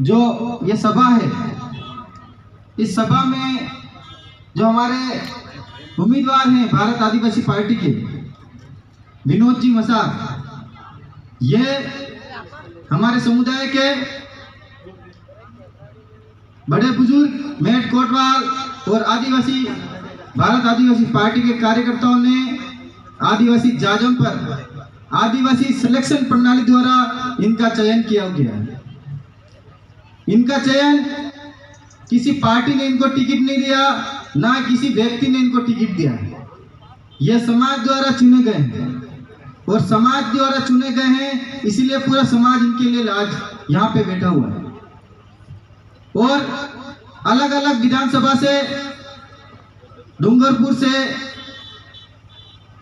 जो ये सभा है, इस सभा में जो हमारे उम्मीदवार हैं भारत आदिवासी पार्टी के विनोद जी मसार, ये हमारे समुदाय के बड़े बुजुर्ग मेट कोटवाल और आदिवासी भारत आदिवासी पार्टी के कार्यकर्ताओं ने आदिवासी जाजों पर आदिवासी सिलेक्शन प्रणाली द्वारा इनका चयन किया गया है। इनका चयन किसी पार्टी ने इनको टिकट नहीं दिया, ना किसी व्यक्ति ने इनको टिकट दिया। यह समाज द्वारा चुने गए हैं और समाज द्वारा चुने गए हैं, इसलिए पूरा समाज इनके लिए आज यहाँ पे बैठा हुआ है। और अलग अलग विधानसभा से, डूंगरपुर से,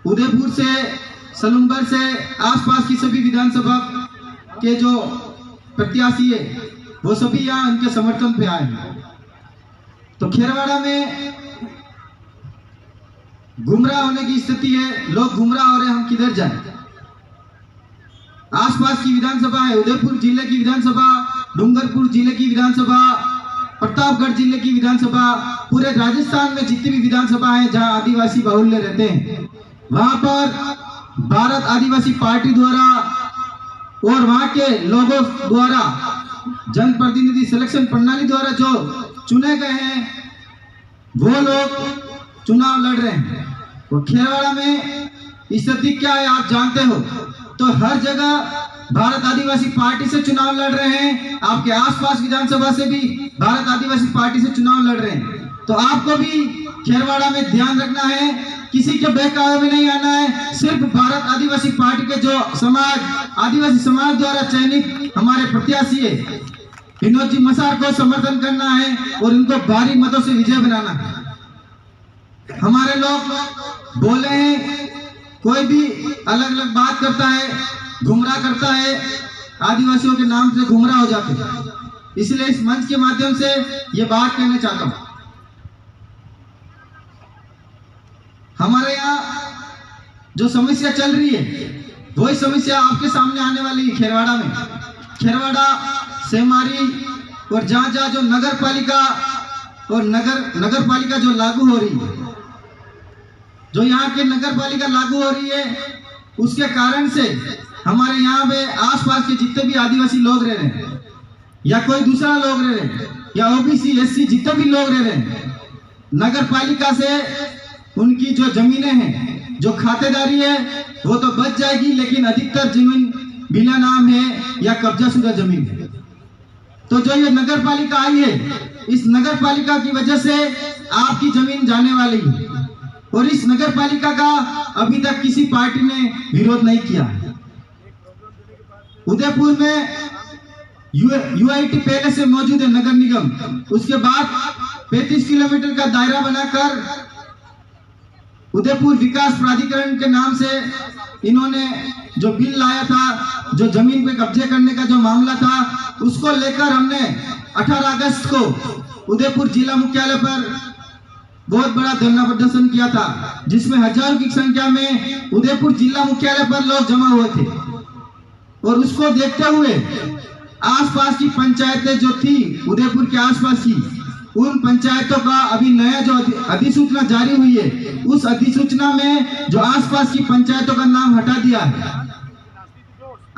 उदयपुर से, सलूम्बर से, आसपास की सभी विधानसभा के जो प्रत्याशी है वो सभी यहाँ इनके समर्थन पे आए हैं। तो खेरवाड़ा में गुमराह होने की स्थिति है, लोग गुमराह हो रहे हैं, हम किधर जाएं। आसपास की विधानसभा है, उदयपुर जिले की विधानसभा, डूंगरपुर जिले की विधानसभा, प्रतापगढ़ जिले की विधानसभा, पूरे राजस्थान में जितनी भी विधानसभा है जहां आदिवासी बाहुल्य रहते हैं, वहां पर भारत आदिवासी पार्टी द्वारा और वहां के लोगों द्वारा जनप्रतिनिधि सिलेक्शन प्रणाली द्वारा जो चुने गए हैं वो लोग चुनाव लड़ रहे हैं। और खेरवाड़ा में स्थिति क्या है आप जानते हो। तो हर जगह भारत आदिवासी पार्टी से चुनाव लड़ रहे हैं, आपके आसपास विधानसभा से भी भारत आदिवासी पार्टी से चुनाव लड़ रहे हैं। तो आपको भी खेरवाड़ा में ध्यान रखना है, किसी के बहकावे में नहीं आना है। सिर्फ भारत आदिवासी पार्टी के जो समाज, आदिवासी समाज द्वारा चयनित हमारे प्रत्याशी है विनोद जी मसार को समर्थन करना है और इनको भारी मतों से विजय बनाना है। हमारे लोग बोले हैं, कोई भी अलग अलग बात करता है, गुमराह करता है, आदिवासियों के नाम से गुमराह हो जाते हैं। इसलिए इस मंच के माध्यम से ये बात कहना चाहता हूं। हमारे यहाँ जो समस्या चल रही है वही समस्या आपके सामने आने वाली है। खेरवाड़ा में, खेरवाड़ा, सेमारी और जहां जहां जो नगर पालिका और नगर पालिका जो लागू हो रही है, जो यहाँ के नगर पालिका लागू हो रही है, उसके कारण से हमारे यहाँ पे आसपास के जितने भी आदिवासी लोग रह रहे हैं या कोई दूसरा लोग रह रहे हैं या ओबीसी एससी जितने भी लोग रह रहे हैं, नगर पालिका से उनकी जो जमीनें हैं, जो खातेदारी है वो तो बच जाएगी, लेकिन अधिकतर जमीन बिना नाम है या कब्जाशुदा जमीन है। तो जो ये नगर पालिका आई है, इस नगर पालिका की वजह से आपकी जमीन जाने वाली है और इस नगर पालिका का अभी तक किसी पार्टी ने विरोध नहीं किया। उदयपुर में यूआईटी पहले से मौजूद है नगर निगम, उसके बाद 35 किलोमीटर का दायरा बनाकर उदयपुर विकास प्राधिकरण के नाम से इन्होंने जो बिल लाया था, जो जमीन पे कब्जे करने का जो मामला था, उसको लेकर हमने 18 अगस्त को उदयपुर जिला मुख्यालय पर बहुत बड़ा धरना प्रदर्शन किया था, जिसमें हजारों की संख्या में उदयपुर जिला मुख्यालय पर लोग जमा हुए थे। और उसको देखते हुए आसपास की पंचायतें जो थी उदयपुर के आसपास की, उन पंचायतों का अभी नया जो अधिसूचना जारी हुई है, उस अधिसूचना में जो आसपास की पंचायतों का नाम हटा दिया है,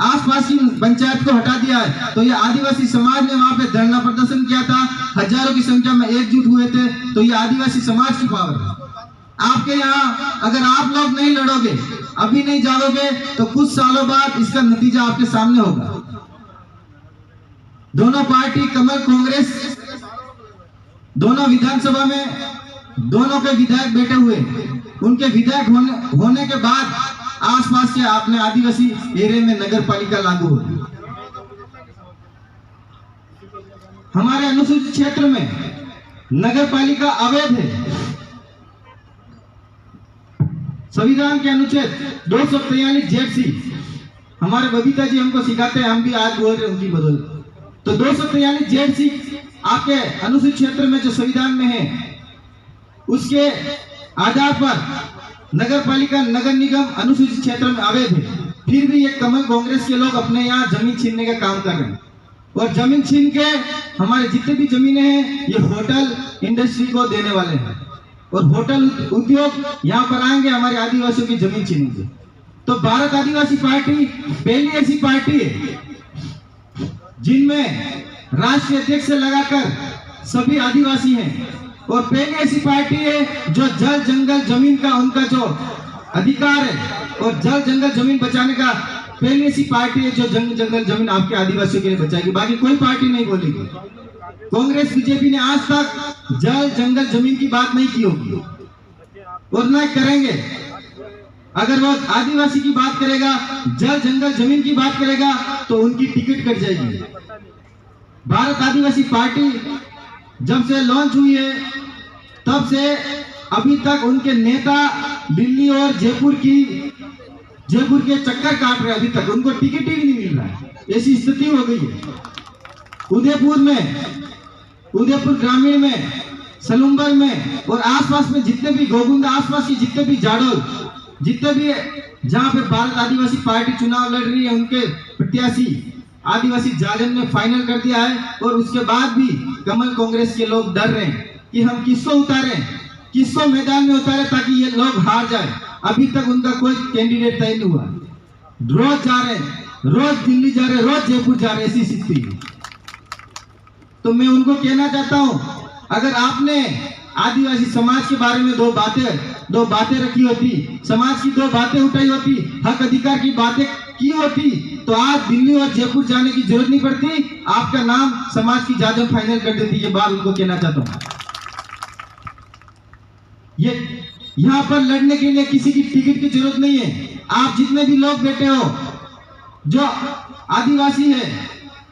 आसपास की पंचायत को हटा दिया है। तो ये आदिवासी समाज ने वहां पे धरना प्रदर्शन किया था, हजारों की संख्या में एकजुट हुए थे। तो ये आदिवासी समाज की पावर है। आपके यहाँ अगर आप लोग नहीं लड़ोगे, अभी नहीं जाओगे, तो कुछ सालों बाद इसका नतीजा आपके सामने होगा। दोनों पार्टी, कमल कांग्रेस, दोनों विधानसभा में दोनों के विधायक बैठे हुए, उनके विधायक होने के बाद आसपास के अपने आदिवासी एरिया में नगर पालिका लागू हो। हमारे अनुसूचित क्षेत्र में नगर पालिका अवैध है। संविधान के अनुच्छेद 243 जेड-सी, हमारे बबीता जी हमको सिखाते हैं, हम भी आज बोल रहे हैं उनकी बदौलत। तो 243 जेड-सी आपके अनुसूचित क्षेत्र में जो संविधान में है, उसके आधार पर नगर पालिका, नगर निगम अनुसूचित क्षेत्र में अवैध है। फिर भी ये कमल कांग्रेस के लोग अपने यहाँ जमीन छीनने का काम कर रहे हैं। और जमीन छीन के हमारे जितने भी जमीनें हैं ये होटल इंडस्ट्री को देने वाले हैं, और होटल उद्योग यहाँ पर आएंगे, हमारे आदिवासियों की जमीन छीनेंगे। तो भारत आदिवासी पार्टी पहली ऐसी पार्टी है जिनमें राष्ट्रीय अध्यक्ष से लगाकर सभी आदिवासी हैं, और पहली ऐसी पार्टी है जो जल जंगल जमीन का उनका जो अधिकार है और जल जंगल जमीन बचाने का पहली ऐसी पार्टी है जो जंगल जमीन आपके आदिवासियों के लिए बचाएगी। बाकी कोई पार्टी नहीं बोलेगी। कांग्रेस बीजेपी ने आज तक जल जंगल जमीन की बात नहीं की होगी और न करेंगे। अगर वो आदिवासी की बात करेगा, जल जंगल जमीन की बात करेगा तो उनकी टिकट कट जाएगी। भारत आदिवासी पार्टी जब से लॉन्च हुई है तब से अभी तक उनके नेता दिल्ली और जयपुर के चक्कर काट रहे हैं, अभी तक उनको टिकट ही नहीं मिल रहा है। ऐसी स्थिति हो गई है। उदयपुर ग्रामीण में, सलुम्बर में और आसपास में जितने भी गोगुंदा आसपास के जितने भी जाडोल, जितने भी जहां पे भारत आदिवासी पार्टी चुनाव लड़ रही है, उनके प्रत्याशी आदिवासी जालिम ने फाइनल कर दिया है। और उसके बाद भी कमल कांग्रेस के लोग डर रहे हैं कि हम किसको उतारें, किसको मैदान में उतारें ताकि ये लोग हार जाए। अभी तक उनका कोई कैंडिडेट तय नहीं हुआ। रोज जा रहे हैं, रोज दिल्ली जा रहे हैं, रोज जयपुर जा रहे हैं, ऐसी स्थिति। तो मैं उनको कहना चाहता हूं, अगर आपने आदिवासी समाज के बारे में दो बातें रखी होती, समाज की दो बातें उठाई होती, हक अधिकार की बातें की होती, तो आज दिल्ली और जयपुर जाने की जरूरत नहीं पड़ती। आपका नाम समाज की जादू फाइनल कर देती। ये बात उनको कहना चाहता हूं। ये यहां पर लड़ने के लिए किसी की टिकट की जरूरत नहीं है। आप जितने भी लोग बैठे हो जो आदिवासी है,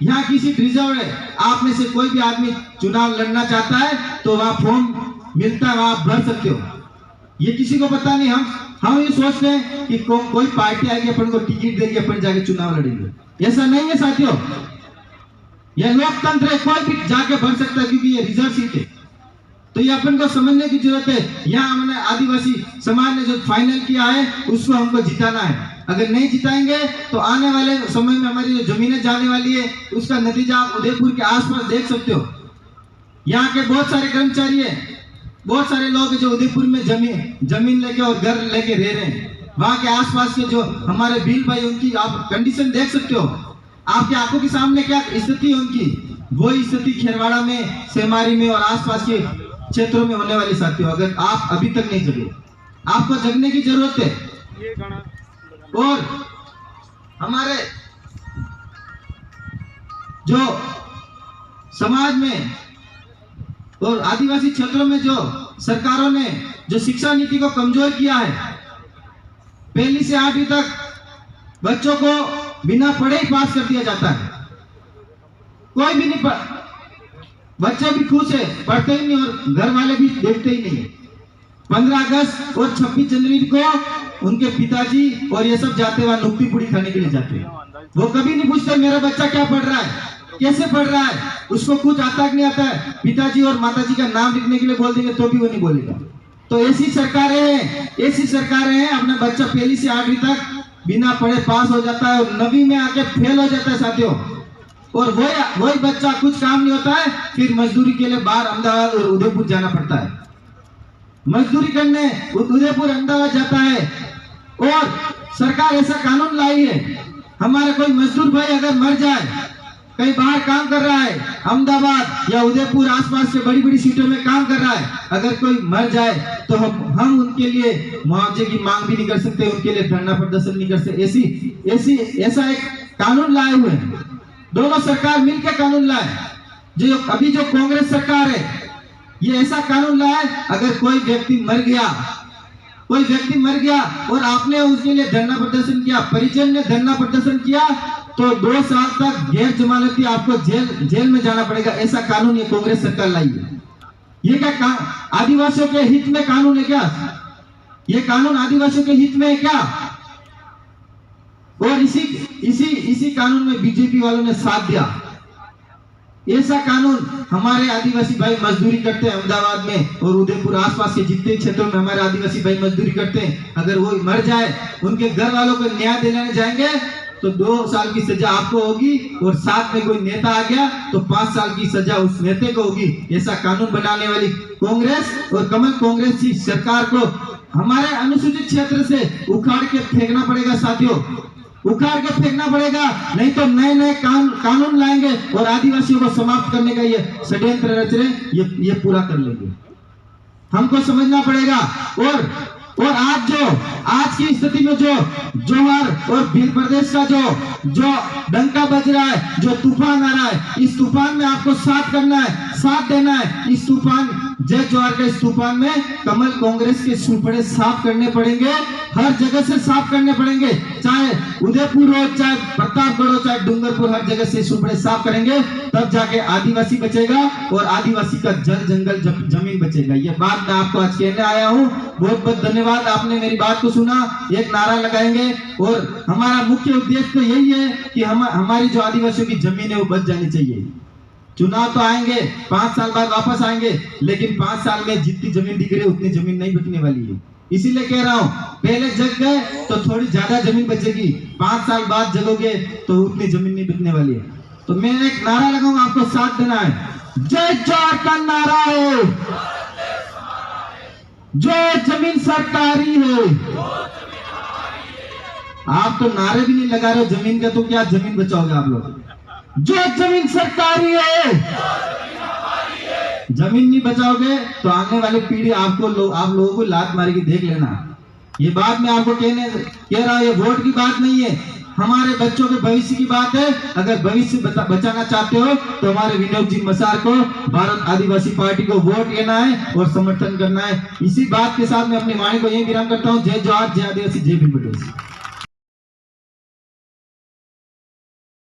यहाँ की सीट रिजर्व है, आप में से कोई भी आदमी चुनाव लड़ना चाहता है तो वहां फॉर्म मिलता है, वहां आप भर सकते हो। ये किसी को पता नहीं। हम ये सोचते हैं कि कोई पार्टी आएगी, अपन को टिकट देगी, अपन जाके चुनाव लड़ेंगे। ऐसा नहीं है साथियों, यह लोकतंत्र है, कोई भी जाके भर सकता है क्योंकि ये रिजर्व सीट है। तो ये अपन को समझने की जरूरत है। यहाँ हमने आदिवासी समाज ने जो फाइनल किया है उसको हमको जिताना है। अगर नहीं जिताएंगे तो आने वाले समय में हमारी जो जमीनें जाने वाली है उसका नतीजा आप उदयपुर के आसपास देख सकते हो। यहाँ के बहुत सारे कर्मचारी है, बहुत सारे लोग जो उदयपुर में जमीन लेके और घर लेके रह रहे हैं। वहाँ के आसपास के जो हमारे भील भाई, उनकी आप कंडीशन देख सकते हो। आपकी आंखों के सामने क्या स्थिति है उनकी, वही स्थिति खेरवाड़ा में, सेमारी में और आसपास के क्षेत्रों में होने वाली। साथियों, अगर आप अभी तक नहीं जगे, आपको जगने की जरूरत है। और हमारे जो समाज में और आदिवासी क्षेत्रों में जो सरकारों ने जो शिक्षा नीति को कमजोर किया है, पहली से 8वीं तक बच्चों को बिना पढ़े ही पास कर दिया जाता है। कोई भी नहीं बच्चे भी खुश है, पढ़ते ही नहीं और घर वाले भी देखते ही नहीं। 15 अगस्त और 26 जनवरी को उनके पिताजी और ये सब जाते हुए नुक्ती पुड़ी खाने के लिए जाते हैं। वो कभी नहीं पूछते मेरा बच्चा क्या पढ़ रहा है, कैसे पढ़ रहा है, उसको कुछ आता कि नहीं आता है। पिताजी और माताजी का नाम लिखने के लिए बोल देंगे तो भी वो नहीं बोलेगा। तो ऐसी सरकारें हैं। अपना बच्चा पहली से 8वीं तक बिना पढ़े पास हो जाता है और 9वीं में आके फेल हो जाता है साथियों। और वही बच्चा कुछ काम नहीं होता है, फिर मजदूरी के लिए बाहर अहमदाबाद और उदयपुर जाना पड़ता है। मजदूरी करने उदयपुर अहमदाबाद जाता है। और सरकार ऐसा कानून लाई है, हमारा कोई मजदूर भाई अगर मर जाए, कहीं बाहर काम कर रहा है, अहमदाबाद या उदयपुर आसपास के बड़ी बड़ी सीटों में काम कर रहा है, अगर कोई मर जाए तो हम उनके लिए मुआवजे की मांग भी नहीं कर सकते, उनके लिए धरना प्रदर्शन नहीं कर सकते। ऐसा एक कानून लाए हुए हैं। दोनों सरकार मिलकर कानून लाए। जो अभी जो कांग्रेस सरकार है ये ऐसा कानून लाए, अगर कोई व्यक्ति मर गया और आपने उसके लिए धरना प्रदर्शन किया, परिजन ने धरना प्रदर्शन किया, तो 2 साल तक गैर जमानती आपको जेल में जाना पड़ेगा। ऐसा कानून ये कांग्रेस सरकार लाई है। ये क्या आदिवासियों के हित में कानून है क्या? ये कानून आदिवासियों के हित में है क्या? और इसी कानून में बीजेपी वालों ने साथ दिया। ऐसा कानून हमारे आदिवासी भाई मजदूरी करते हैं अहमदाबाद में और उदयपुर आसपास के जितने क्षेत्रों में हमारे आदिवासी भाई मजदूरी करते हैं, अगर वो मर जाए, उनके घर वालों को न्याय दिलाने जाएंगे तो 2 साल की सजा आपको होगी, और साथ में कोई नेता आ गया तो 5 साल की सजा उस नेता को होगी। ऐसा कानून बनाने वाली कांग्रेस और कमल कांग्रेस की सरकार को हमारे अनुसूचित क्षेत्र से उखाड़ के फेंकना पड़ेगा साथियों, उखाड़ के फेंकना पड़ेगा, नहीं तो नए नए कानून लाएंगे और आदिवासियों को समाप्त करने का ये षड्यंत्र रच रहे, ये पूरा कर लेंगे। हमको समझना पड़ेगा। और आज की स्थिति में जो जोहर और भील प्रदेश का जो डंका बज रहा है, जो तूफान आ रहा है, इस तूफान में आपको साथ करना है, साथ देना है। इस तूफान जय जोहर के इस तूफान में कमल कांग्रेस के सुपड़े साफ करने पड़ेंगे, हर जगह से साफ करने पड़ेंगे, चाहे उदयपुर हो, चाहे प्रतापगढ़ हो, चाहे डूंगरपुर, हर जगह से सुपड़े साफ करेंगे, तब जाके आदिवासी बचेगा और आदिवासी का जल जंगल जमीन बचेगा। ये बात मैं आपको आज कहने आया हूँ। बहुत बहुत धन्यवाद, आपने मेरी बात को सुना। एक नारा लगाएंगे और हमारा मुख्य उद्देश्य तो यही है कि हमारी जो आदिवासियों की जमीन है वो बच जानी चाहिए। चुनाव तो आएंगे, 5 साल बाद वापस आएंगे, लेकिन 5 साल में जितनी जमीन दिख रही है उतनी जमीन नहीं बचने वाली है। इसीलिए कह रहा हूं, पहले जग गए तो थोड़ी ज्यादा जमीन बचेगी, 5 साल बाद जगोगे तो उतनी जमीन नहीं बचने वाली है। तो मैं एक नारा लगाऊंगा, आपको साथ देना है। जय जोहर का नारा है, जो जमीन सरकारी है। आप तो नारे भी नहीं लगा रहे हो जमीन का, तो क्या जमीन बचाओगे आप लोग? जो जमीन सरकारी है, जमीन नहीं बचाओगे तो आने वाली पीढ़ी आप लोगों को लात मारेगी, देख लेना। ये बात मैं आपको कह रहा हूं, ये वोट की बात नहीं है, हमारे बच्चों के भविष्य की बात है। अगर भविष्य बचाना चाहते हो तो हमारे विनोद जी मसार को, भारत आदिवासी पार्टी को वोट देना है और समर्थन करना है। इसी बात के साथ मैं अपनी वाणी को यही विराम करता हूँ। जय जोहर, जय आदिवासी, जय भीम।